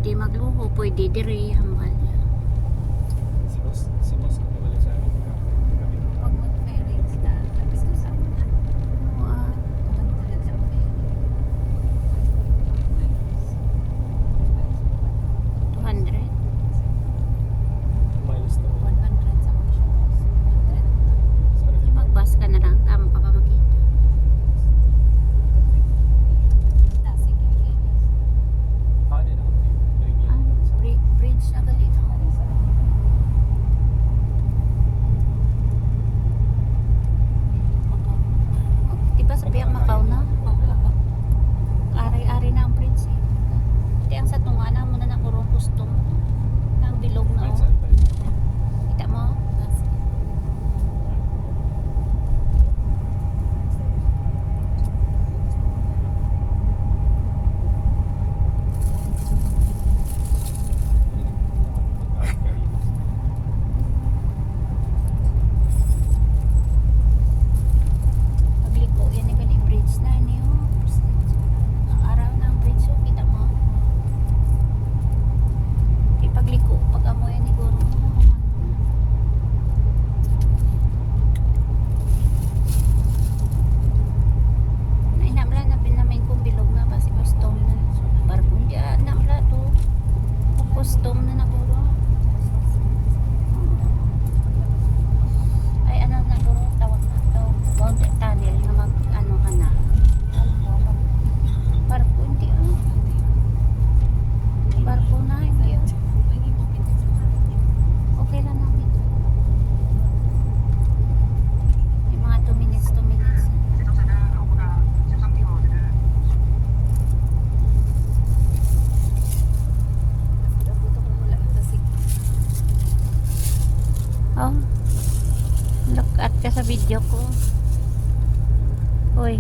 pwede magluho, pwede diri hambal niya. Si boss ko wala sa akin. Pag mag-ferry kita, tapos ko sa una. Wow. Pagdalag sa ferry. 200. Miles to. 100 sa mga siya. 100. Mag-bus ka na lang, tama pa ba makita? Tasig yung ferry. Din ako. Ah, bridge na galit. Diba sa Biak Macau na? Ari-ari na ang bridge eh. Iti ang sa tunga na muna na kurong custom. Ang bilog na oh. Kita mo? Pagliko, yan yung galing bridge na niyo. Ang araw na ang bridge oh. Kita mo? Pagliko, pag amo yan ni Goro. Nainamla na pinamain kong bilog na basi custom na. Barko dyan, namla to. Custom na na Goro. Ay ano na Goro, tawag na to. Boundary tunnel na mag ano ka na. Barko hindi oh. Barko na hindi oh. Okay lang namin. May mga 2 minutes, 2 minutes. Oh. Look at ka sa video ko. Hoy.